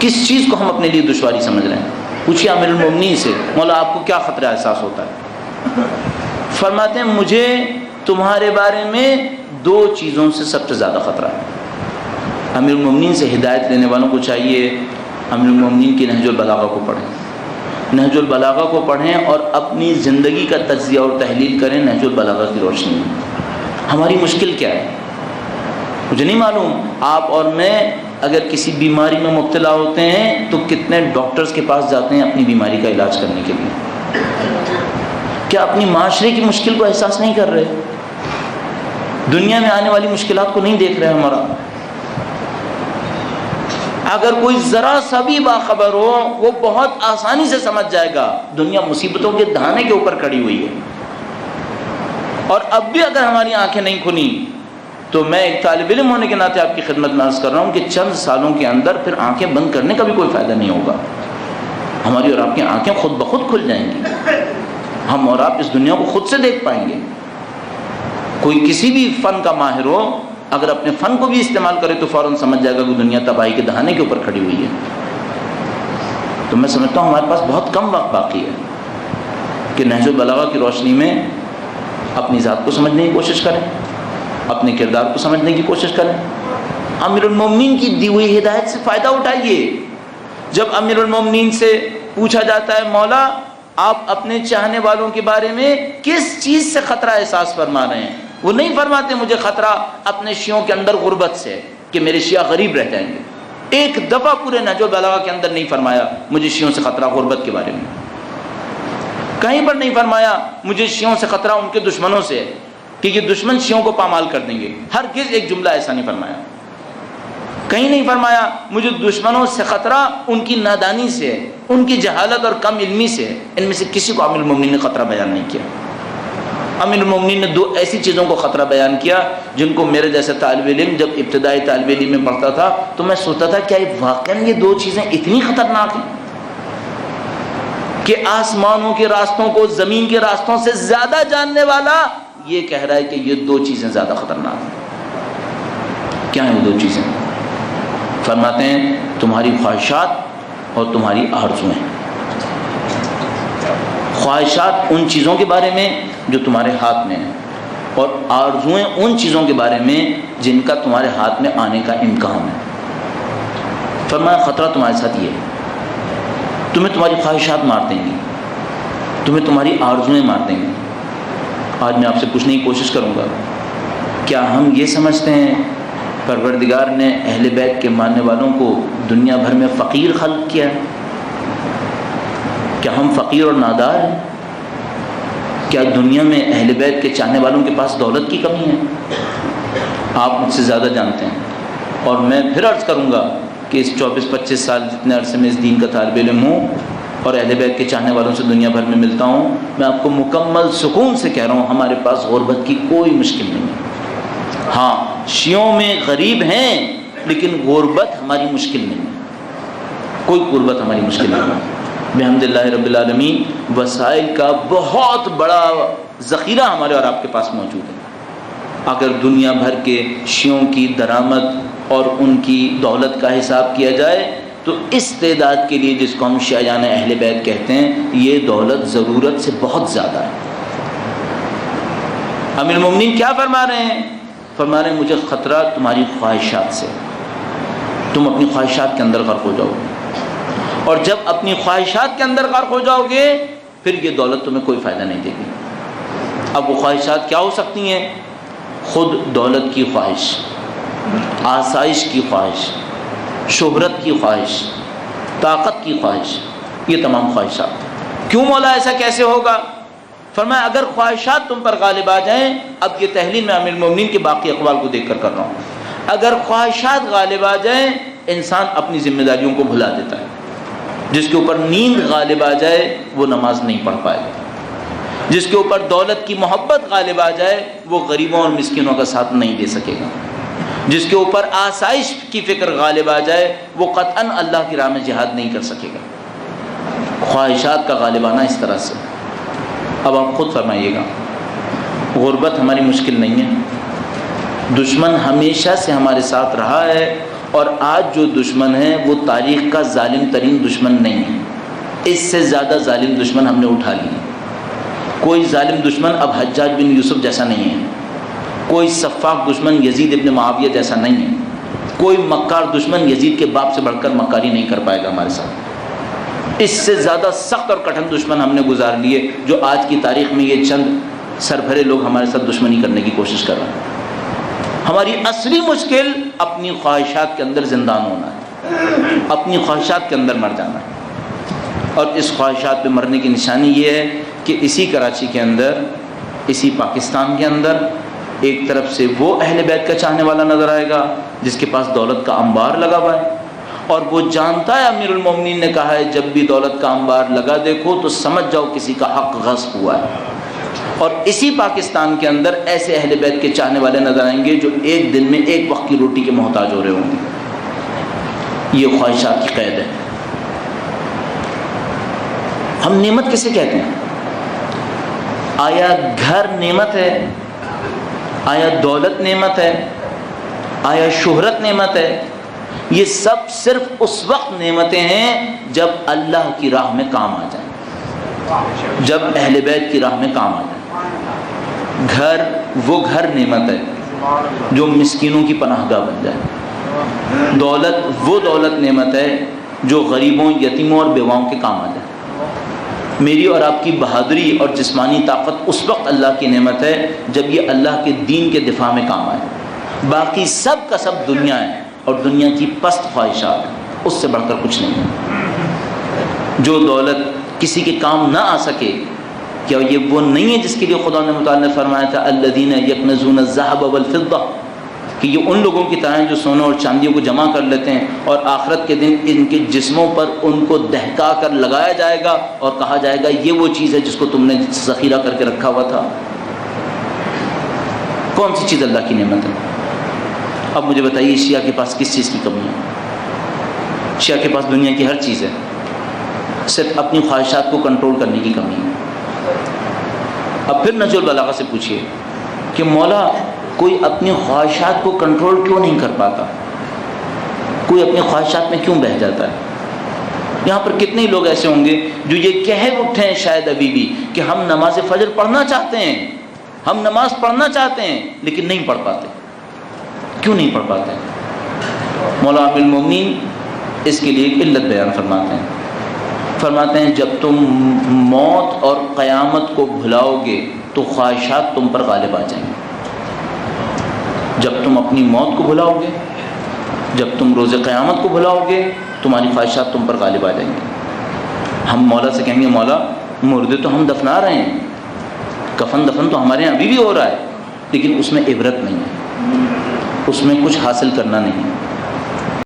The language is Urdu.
کس چیز کو ہم اپنے لیے دشواری سمجھ رہے ہیں؟ پوچھیے امیر المومنین سے، مولا آپ کو کیا خطرہ احساس ہوتا ہے؟ فرماتے ہیں مجھے تمہارے بارے میں دو چیزوں سے سب سے زیادہ خطرہ ہے۔ امیر المومنین سے ہدایت لینے والوں کو چاہیے امیر المومنین کی نہج البلاغہ کو پڑھیں، نہج البلاغہ کو پڑھیں اور اپنی زندگی کا تجزیہ اور تحلیل کریں نہج البلاغہ کی روشنی میں۔ ہماری مشکل کیا ہے مجھے نہیں معلوم، آپ اور میں اگر کسی بیماری میں مبتلا ہوتے ہیں تو کتنے ڈاکٹرز کے پاس جاتے ہیں اپنی بیماری کا علاج کرنے کے لیے؟ کیا اپنی معاشرے کی مشکل کو احساس نہیں کر رہے؟ دنیا میں آنے والی مشکلات کو نہیں دیکھ رہے ہمارا؟ اگر کوئی ذرا سا بھی باخبر ہو وہ بہت آسانی سے سمجھ جائے گا دنیا مصیبتوں کے دہانے کے اوپر کھڑی ہوئی ہے۔ اور اب بھی اگر ہماری آنکھیں نہیں کھلی تو میں ایک طالب علم ہونے کے ناطے آپ کی خدمت میں عرض کر رہا ہوں کہ چند سالوں کے اندر پھر آنکھیں بند کرنے کا بھی کوئی فائدہ نہیں ہوگا، ہماری اور آپ کی آنکھیں خود بخود کھل جائیں گی، ہم اور آپ اس دنیا کو خود سے دیکھ پائیں گے۔ کوئی کسی بھی فن کا ماہر ہو اگر اپنے فن کو بھی استعمال کرے تو فوراً سمجھ جائے گا کہ دنیا تباہی کے دہانے کے اوپر کھڑی ہوئی ہے۔ تو میں سمجھتا ہوں ہمارے پاس بہت کم وقت باقی ہے کہ نہج البلاغہ کی روشنی میں اپنی ذات کو سمجھنے کی کوشش کریں، اپنے کردار کو سمجھنے کی کوشش کریں، امیر المومنین کی دی ہوئی ہدایت سے فائدہ اٹھائیے۔ جب امیر المومنین سے پوچھا جاتا ہے مولا آپ اپنے چاہنے والوں کے بارے میں کس چیز سے خطرہ احساس فرما رہے ہیں، وہ نہیں فرماتے مجھے خطرہ اپنے شیعوں کے اندر غربت سے کہ میرے شیعہ غریب رہ جائیں گے، ایک دفعہ پورے نہج البلاغہ کے اندر نہیں فرمایا مجھے شیعوں سے خطرہ غربت کے بارے میں، کہیں پر نہیں فرمایا مجھے شیعوں سے خطرہ ان کے دشمنوں سے ہے کہ یہ دشمن شیعوں کو پامال کر دیں گے، ہرگز ایک جملہ ایسا نہیں فرمایا۔ کہیں نہیں فرمایا مجھے دشمنوں سے خطرہ ان کی نادانی سے ہے، ان کی جہالت اور کم علمی سے ہے۔ ان میں سے کسی کو امیر المومنین نے خطرہ بیان نہیں کیا۔ امیر المومنین نے دو ایسی چیزوں کو خطرہ بیان کیا جن کو میرے جیسے طالب علم جب ابتدائی طالب علم میں پڑھتا تھا تو میں سوچتا تھا کیا واقعاً یہ دو چیزیں اتنی خطرناک ہیں کہ آسمانوں کے راستوں کو زمین کے راستوں سے زیادہ جاننے والا یہ کہہ رہا ہے کہ یہ دو چیزیں زیادہ خطرناک ہیں۔ کیا ہیں وہ دو چیزیں؟ فرماتے ہیں تمہاری خواہشات اور تمہاری آرزویں۔ خواہشات ان چیزوں کے بارے میں جو تمہارے ہاتھ میں ہیں، اور آرزویں ان چیزوں کے بارے میں جن کا تمہارے ہاتھ میں آنے کا امکان ہے۔ فرمایا خطرہ تمہارے ساتھ یہ ہے، تمہیں تمہاری خواہشات مار دیں گی، تمہیں تمہاری آرزویں مار دیں گی۔ آج میں آپ سے پوچھنے کی کوشش کروں گا کیا ہم یہ سمجھتے ہیں پروردگار نے اہل بیت کے ماننے والوں کو دنیا بھر میں فقیر خلق کیا ہے؟ کیا ہم فقیر اور نادار ہیں؟ کیا دنیا میں اہل بیت کے چاہنے والوں کے پاس دولت کی کمی ہے؟ آپ مجھ سے زیادہ جانتے ہیں، اور میں پھر عرض کروں گا کہ اس 24-25 سال جتنے عرصے میں اس دین کا طالب علم ہوں اور اہل بیت کے چاہنے والوں سے دنیا بھر میں ملتا ہوں، میں آپ کو مکمل سکون سے کہہ رہا ہوں ہمارے پاس غربت کی کوئی مشکل نہیں ہے۔ ہاں شیعوں میں غریب ہیں لیکن غربت ہماری مشکل نہیں ہے، کوئی غربت ہماری مشکل نہیں ہے۔ بحمد اللہ رب العالمین وسائل کا بہت بڑا ذخیرہ ہمارے اور آپ کے پاس موجود ہے۔ اگر دنیا بھر کے شیعوں کی درآمد اور ان کی دولت کا حساب کیا جائے تو اس تعداد کے لیے جس کو ہم شیعیان اہل بیت کہتے ہیں یہ دولت ضرورت سے بہت زیادہ ہے۔ امیر المومنین کیا فرما رہے ہیں؟ فرما رہے ہیں مجھے خطرہ تمہاری خواہشات سے، تم اپنی خواہشات کے اندر غرق ہو جاؤ گے، اور جب اپنی خواہشات کے اندر غرق ہو جاؤ گے پھر یہ دولت تمہیں کوئی فائدہ نہیں دے گی۔ اب وہ خواہشات کیا ہو سکتی ہیں؟ خود دولت کی خواہش، آسائش کی خواہش، شہرت کی خواہش، طاقت کی خواہش، یہ تمام خواہشات۔ کیوں مولا ایسا کیسے ہوگا؟ فرمایا اگر خواہشات تم پر غالب آ جائیں، اب یہ تحلیل میں امیر المومنین کے باقی اقوال کو دیکھ کر رہا ہوں، اگر خواہشات غالب آ جائیں انسان اپنی ذمہ داریوں کو بھلا دیتا ہے۔ جس کے اوپر نیند غالب آ جائے وہ نماز نہیں پڑھ پائے گا، جس کے اوپر دولت کی محبت غالب آ جائے وہ غریبوں اور مسکینوں کا ساتھ نہیں دے سکے گا، جس کے اوپر آسائش کی فکر غالب آ جائے وہ قطعاً اللہ کی راہ میں جہاد نہیں کر سکے گا۔ خواہشات کا غالب آنا اس طرح سے۔ اب آپ خود فرمائیے گا، غربت ہماری مشکل نہیں ہے، دشمن ہمیشہ سے ہمارے ساتھ رہا ہے اور آج جو دشمن ہے وہ تاریخ کا ظالم ترین دشمن نہیں ہے، اس سے زیادہ ظالم دشمن ہم نے اٹھا لیے۔ کوئی ظالم دشمن اب حجاج بن یوسف جیسا نہیں ہے، کوئی سفاک دشمن یزید ابن معاویہ جیسا نہیں ہے، کوئی مکار دشمن یزید کے باپ سے بڑھ کر مکاری نہیں کر پائے گا ہمارے ساتھ۔ اس سے زیادہ سخت اور کٹھن دشمن ہم نے گزار لیے، جو آج کی تاریخ میں یہ چند سربھرے لوگ ہمارے ساتھ دشمنی کرنے کی کوشش کر رہے ہیں۔ ہماری اصلی مشکل اپنی خواہشات کے اندر زندان ہونا ہے، اپنی خواہشات کے اندر مر جانا ہے۔ اور اس خواہشات پہ مرنے کی نشانی یہ ہے کہ اسی کراچی کے اندر، اسی پاکستان کے اندر ایک طرف سے وہ اہل بیت کا چاہنے والا نظر آئے گا جس کے پاس دولت کا انبار لگا ہوا ہے، اور وہ جانتا ہے، امیر المومنین نے کہا ہے جب بھی دولت کا انبار لگا دیکھو تو سمجھ جاؤ کسی کا حق غصب ہوا ہے۔ اور اسی پاکستان کے اندر ایسے اہل بیت کے چاہنے والے نظر آئیں گے جو ایک دن میں ایک وقت کی روٹی کے محتاج ہو رہے ہوں گے۔ یہ خواہشات کی قید ہے۔ ہم نعمت کسے کہتے ہیں؟ آیا گھر نعمت ہے؟ آیا دولت نعمت ہے؟ آیا شہرت نعمت ہے؟ یہ سب صرف اس وقت نعمتیں ہیں جب اللہ کی راہ میں کام آ جائیں، جب اہل بیت کی راہ میں کام آ جائیں۔ گھر وہ گھر نعمت ہے جو مسکینوں کی پناہ گاہ بن جائے، دولت وہ دولت نعمت ہے جو غریبوں، یتیموں اور بیواؤں کے کام آ جائے۔ میری اور آپ کی بہادری اور جسمانی طاقت اس وقت اللہ کی نعمت ہے جب یہ اللہ کے دین کے دفاع میں کام آئے۔ باقی سب کا سب دنیا ہے اور دنیا کی پست خواہشات، اس سے بڑھ کر کچھ نہیں ہے۔ جو دولت کسی کے کام نہ آ سکے، کیا یہ وہ نہیں ہے جس کے لیے خدا نے متعال نے فرمایا تھا الذین یکنزون الذهب والفضہ، کہ یہ ان لوگوں کی طرح ہیں جو سونے اور چاندیوں کو جمع کر لیتے ہیں اور آخرت کے دن ان کے جسموں پر ان کو دہکا کر لگایا جائے گا اور کہا جائے گا یہ وہ چیز ہے جس کو تم نے ذخیرہ کر کے رکھا ہوا تھا۔ کون سی چیز اللہ کی نعمت ہے؟ اب مجھے بتائیے شیعہ کے پاس کس چیز کی کمی ہے؟ شیعہ کے پاس دنیا کی ہر چیز ہے، صرف اپنی خواہشات کو کنٹرول کرنے کی کمی ہے۔ اب پھر نہج البلاغہ سے پوچھئے کہ مولا کوئی اپنی خواہشات کو کنٹرول کیوں نہیں کر پاتا؟ کوئی اپنی خواہشات میں کیوں بہہ جاتا ہے؟ یہاں پر کتنے لوگ ایسے ہوں گے جو یہ کہہ اٹھے ہیں شاید ابھی بھی کہ ہم نماز فجر پڑھنا چاہتے ہیں، ہم نماز پڑھنا چاہتے ہیں لیکن نہیں پڑھ پاتے۔ کیوں نہیں پڑھ پاتے؟ مولا امیر المومنین اس کے لیے ایک علت بیان فرماتے ہیں جب تم موت اور قیامت کو بھلاؤ گے تو خواہشات تم پر غالب آ جائیں گے۔ جب تم اپنی موت کو بھلاؤ گے، جب تم روز قیامت کو بھلاؤ گے، تمہاری خواہشات تم پر غالب آ جائیں گے۔ ہم مولا سے کہیں گے مولا مردے تو ہم دفنا رہے ہیں، کفن دفن تو ہمارے یہاں ابھی بھی ہو رہا ہے، لیکن اس میں عبرت نہیں ہے، اس میں کچھ حاصل کرنا نہیں ہے۔